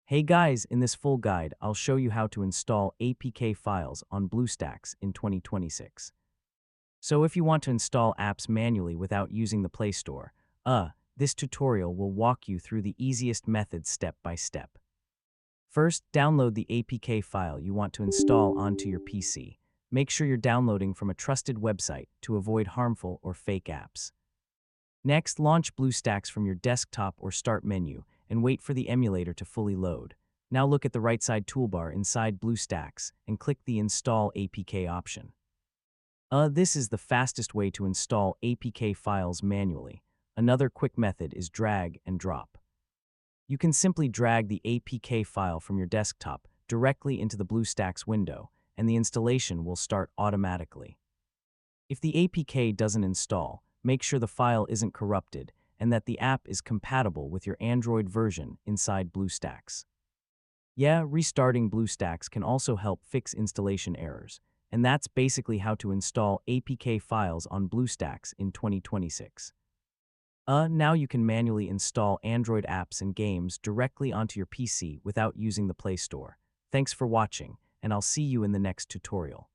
Hey guys, in this full guide, I'll show you how to install APK files on BlueStacks in 2026. So if you want to install apps manually without using the Play Store, this tutorial will walk you through the easiest method step by step. First, download the APK file you want to install onto your PC. Make sure you're downloading from a trusted website to avoid harmful or fake apps. Next, launch BlueStacks from your desktop or Start menu and wait for the emulator to fully load. Now look at the right side toolbar inside BlueStacks and click the Install APK option. This is the fastest way to install APK files manually. Another quick method is drag and drop. You can simply drag the APK file from your desktop directly into the BlueStacks window, and the installation will start automatically. If the APK doesn't install, make sure the file isn't corrupted and that the app is compatible with your Android version inside BlueStacks. Yeah, restarting BlueStacks can also help fix installation errors, and that's basically how to install APK files on BlueStacks in 2026. Now you can manually install Android apps and games directly onto your PC without using the Play Store. Thanks for watching, and I'll see you in the next tutorial.